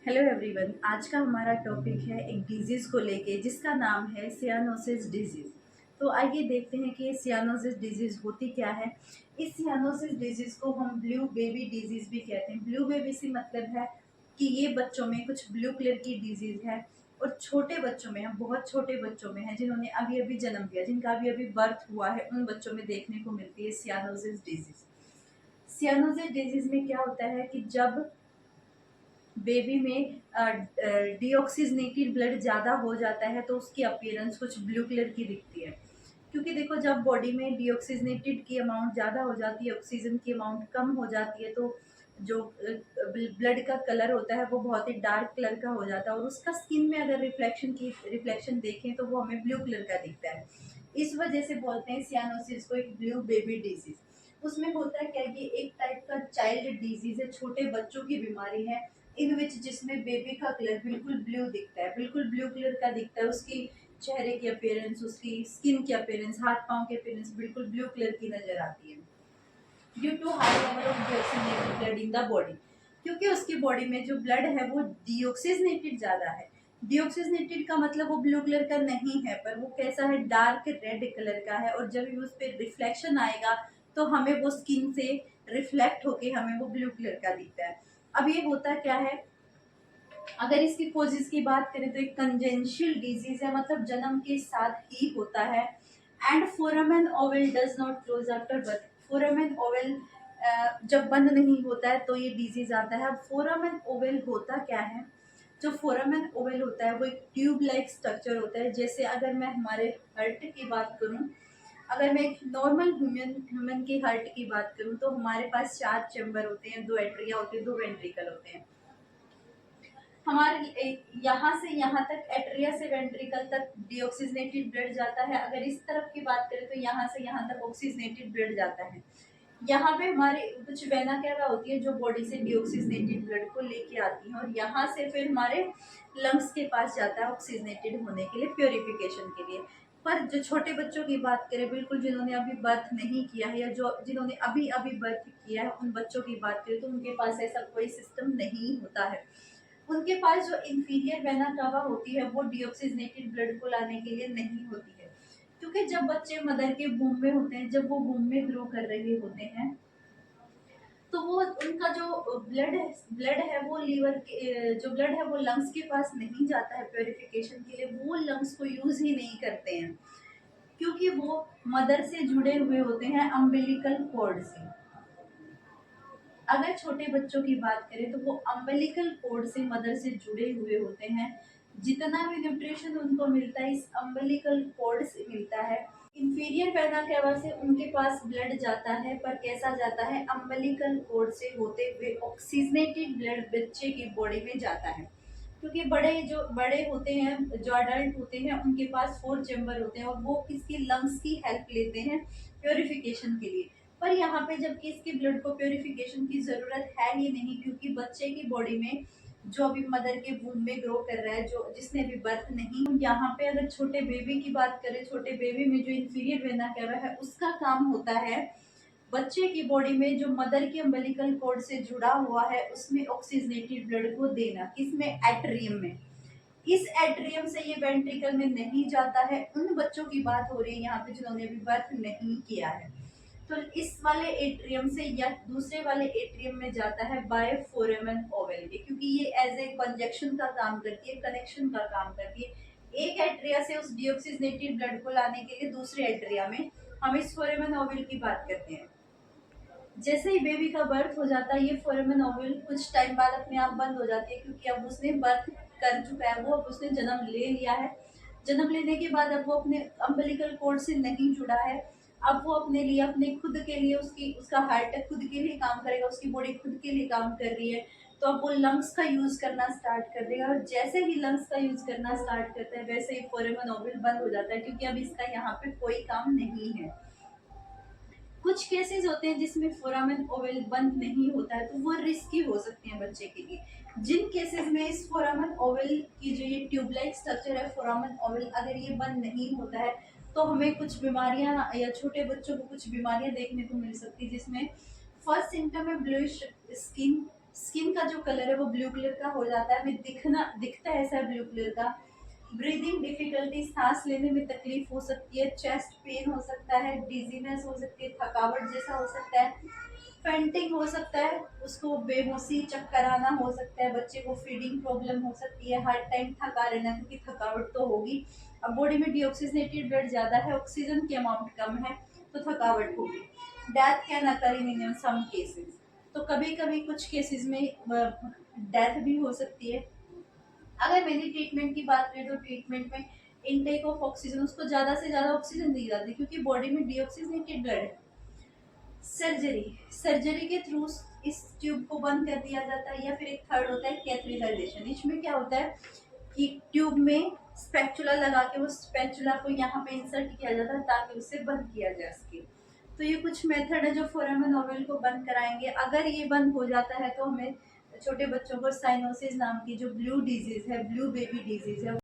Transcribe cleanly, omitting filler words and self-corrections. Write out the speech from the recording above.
Hello everyone. आज का हमारा टॉपिक है एक डिजीज़ को लेके जिसका नाम है सियानोसिस डिजीज़। तो आइए देखते हैं कि ये सियानोसिस डिजीज़ होती क्या है। इस सियानोसिस डिजीज़ को हम ब्लू बेबी डिजीज़ भी कहते हैं। ब्लू बेबी से मतलब है कि ये बच्चों में कुछ ब्लू कलर की डिजीज़ है और छोटे बच्चों में है, बहुत छोटे बच्चों में है, जिन्होंने अभी अभी जन्म लिया, जिनका अभी अभी बर्थ हुआ है, उन बच्चों में देखने को मिलती है सियानोसिस डिजीज़। सियानोसिस डिजीज़ में क्या होता है कि जब बेबी में डीऑक्सीजनेटेड ब्लड ज़्यादा हो जाता है तो उसकी अपीयरेंस कुछ ब्लू कलर की दिखती है। क्योंकि देखो, जब बॉडी में डीऑक्सीजनेटेड की अमाउंट ज़्यादा हो जाती है, ऑक्सीजन की अमाउंट कम हो जाती है, तो जो ब्लड का कलर होता है वो बहुत ही डार्क कलर का हो जाता है और उसका स्किन में अगर रिफ्लेक्शन देखें तो वो हमें ब्लू कलर का दिखता है। इस वजह से बोलते हैं सियानोसिस को एक ब्लू बेबी डिजीज। उसमें होता है क्या कि एक टाइप का चाइल्ड डिजीज है, छोटे बच्चों की बीमारी है इन विच, जिसमें बेबी का कलर बिल्कुल ब्लू दिखता है, बिल्कुल ब्लू कलर का दिखता है। उसकी चेहरे की अपीयरेंस, उसकी स्किन की अपीयरेंस, हाथ पांव की अपीयरेंस बिल्कुल ब्लू कलर की नजर आती है due to high level of deoxygenated blood in the body. क्योंकि उसकी बॉडी में जो ब्लड है वो डीऑक्सीजनेटेड ज्यादा है। डीऑक्सीजनेटेड का मतलब वो ब्लू कलर का नहीं है, पर वो कैसा है, डार्क रेड कलर का है, और जब उस पर रिफ्लेक्शन आएगा तो हमें वो स्किन से रिफ्लेक्ट होके हमें वो ब्लू कलर का दिखता है। अब ये होता क्या है, अगर इसकी कोजेस की बात करें तो एक कंजेंशियल डिजीज है, मतलब जन्म के साथ ही होता है। And foramen Oval does not close after birth. Foramen Oval जब बंद नहीं होता है तो ये डिजीज आता है। अब फोरामेन ओवल होता क्या है, जो फोरामेन ओवल होता है वो एक ट्यूब लाइक स्ट्रक्चर होता है। जैसे अगर मैं हमारे हार्ट की बात करूं, अगर मैं एक नॉर्मल ह्यूमन की हार्ट की बात करूं तो हमारे पास 4 चैम्बर होते हैं, 2 एट्रिया होते हैं, 2 वेंट्रिकल होते हैं। हमारे यहाँ से यहाँ तक, एट्रिया से वेंट्रिकल तक डीऑक्सीजनेटेड ब्लड जाता है। अगर इस तरफ की बात करें तो यहाँ से यहाँ तक ऑक्सीजनेटेड ब्लड जाता है। यहाँ पे हमारे कुछ वेना कैवा होती है जो बॉडी से डीऑक्सीजनेटेड ब्लड को लेके आती है, और यहाँ से फिर हमारे लंग्स के पास जाता है ऑक्सीजनेटेड होने के लिए, प्योरिफिकेशन के लिए। पर जो छोटे बच्चों की बात करें, बिल्कुल जिन्होंने अभी बर्थ नहीं किया है या जो जिन्होंने अभी अभी बर्थ किया है, उन बच्चों की बात करें तो उनके पास ऐसा कोई सिस्टम नहीं होता है। उनके पास जो इंफीरियर वेना कावा होती है वो डीऑक्सीजनेटेड ब्लड को लाने के लिए नहीं होती है। क्योंकि जब बच्चे मदर के वूम में होते हैं, जब वो वूम में ग्रो कर रहे होते हैं, तो वो उनका जो ब्लड है वो लीवर के, जो ब्लड है वो लंग्स के पास नहीं जाता है प्योरिफिकेशन के लिए। वो लंग्स को यूज ही नहीं करते हैं, क्योंकि वो मदर से जुड़े हुए होते हैं अम्बिलिकल कॉर्ड से। अगर छोटे बच्चों की बात करें तो वो अम्बिलिकल कोड से मदर से जुड़े हुए होते हैं। जितना भी न्यूट्रिशन उनको मिलता है इस अम्बिलिकल कोड से मिलता है। इंफीरियर वेना कैवा से उनके पास ब्लड जाता है, पर कैसा जाता है, अम्बिलिकल कोड से होते हुए ऑक्सीजनेटेड ब्लड बच्चे की बॉडी में जाता है। क्योंकि बड़े होते हैं, जो अडल्ट होते हैं, उनके पास 4 चैम्बर होते हैं और वो किसकी, लंग्स की हेल्प लेते हैं प्योरिफिकेशन के लिए। पर यहाँ पे जबकि इसके ब्लड को प्योरिफिकेशन की जरूरत है ही नहीं, क्योंकि बच्चे की बॉडी में जो अभी मदर के वूम में ग्रो कर रहा है, जो जिसने अभी बर्थ नहीं, यहाँ पे अगर छोटे बेबी की बात करें, छोटे बेबी में जो इंफीरियर वेना कैवा है उसका काम होता है बच्चे की बॉडी में जो मदर के अम्बिलिकल कॉर्ड से जुड़ा हुआ है उसमें ऑक्सीजनेटेड ब्लड को देना। किसमें, एट्रियम में। इस एट्रियम से ये वेंट्रिकल में नहीं जाता है। उन बच्चों की बात हो रही है यहाँ पे जिन्होंने अभी बर्थ नहीं किया है। तो इस वाले एट्रियम से या दूसरे वाले एट्रियम में जाता है बाय फोरामेन ओवल के, क्योंकि ये एज ए कंजक्शन का काम करती है, कनेक्शन का काम करती है। एक एट्रिया से उस डीऑक्सीजनेटेड ब्लड को लाने के लिए दूसरे एट्रिया में हम इस फोरामेन ओवल की बात करते हैं। जैसे ही बेबी का बर्थ हो जाता है ये फोरामेन ओवल कुछ टाइम बाद अपने आप बंद हो जाती है, क्योंकि अब उसने बर्थ कर चुका है, वो अब उसने जन्म ले लिया है। जन्म लेने के बाद अब वो अपने अम्बिलिकल कोर्ड से नहीं जुड़ा है। अब वो अपने लिए, अपने खुद के लिए, उसकी उसका हार्ट खुद के लिए काम करेगा, उसकी बॉडी खुद के लिए काम कर रही है। तो अब वो लंग्स का यूज करना स्टार्ट कर देगा, और जैसे ही लंग्स का यूज करना स्टार्ट करता है वैसे ही फोरामेन ओवल बंद हो जाता है, क्योंकि अब इसका यहाँ पे कोई काम नहीं है। कुछ केसेस होते हैं जिसमें फोरामेन ओवल बंद नहीं होता है, तो वो रिस्की हो सकते हैं बच्चे के लिए। जिन केसेस में इस फोरामेन ओवल की जो ये ट्यूबलाइक स्ट्रक्चर है, फोरामेन ओवल अगर ये बंद नहीं होता है तो हमें कुछ बीमारियां या छोटे बच्चों को कुछ बीमारियां देखने को मिल सकती है, जिसमें फर्स्ट सिम्टम है ब्लूइश स्किन, स्किन का जो कलर है वो ब्लू कलर का हो जाता है, हमें दिखता है ऐसा ब्लू कलर का। ब्रीदिंग डिफिकल्टी, सांस लेने में तकलीफ हो सकती है, चेस्ट पेन हो सकता है, डिजीनेस हो सकती है, थकावट जैसा हो सकता है, फेंटिंग हो सकता है, उसको बेहोशी चक्कर आना हो सकता है, बच्चे को फीडिंग प्रॉब्लम हो सकती है, हर टाइम थका रहना क्योंकि थकावट तो होगी। अब बॉडी में डीऑक्सीजनेटेड ब्लड ज़्यादा है, ऑक्सीजन की अमाउंट कम है, तो थकावट होगी। Death can occur in some cases, तो कभी कभी कुछ केसेस में डेथ भी हो सकती है। अगर मेरी ट्रीटमेंट की बात करें तो ट्रीटमेंट में इनटेक ऑफ ऑक्सीजन, उसको ज़्यादा से ज़्यादा ऑक्सीजन दी जाती है क्योंकि बॉडी में डीऑक्सीजनेटेड ब्लड है। सर्जरी के थ्रू इस ट्यूब को बंद कर दिया जाता है, या फिर एक थर्ड होता है कैथेटराइजेशन। इसमें क्या होता है कि ट्यूब में स्पैचुला लगा के वो स्पैचुला को यहाँ पे इंसर्ट किया जाता है ताकि उसे बंद किया जा सके। तो ये कुछ मेथड है जो फोरामेन ओवल को बंद कराएंगे। अगर ये बंद हो जाता है तो हमें छोटे बच्चों को साइनोसिस नाम की जो ब्लू डिजीज है, ब्लू बेबी डिजीज है,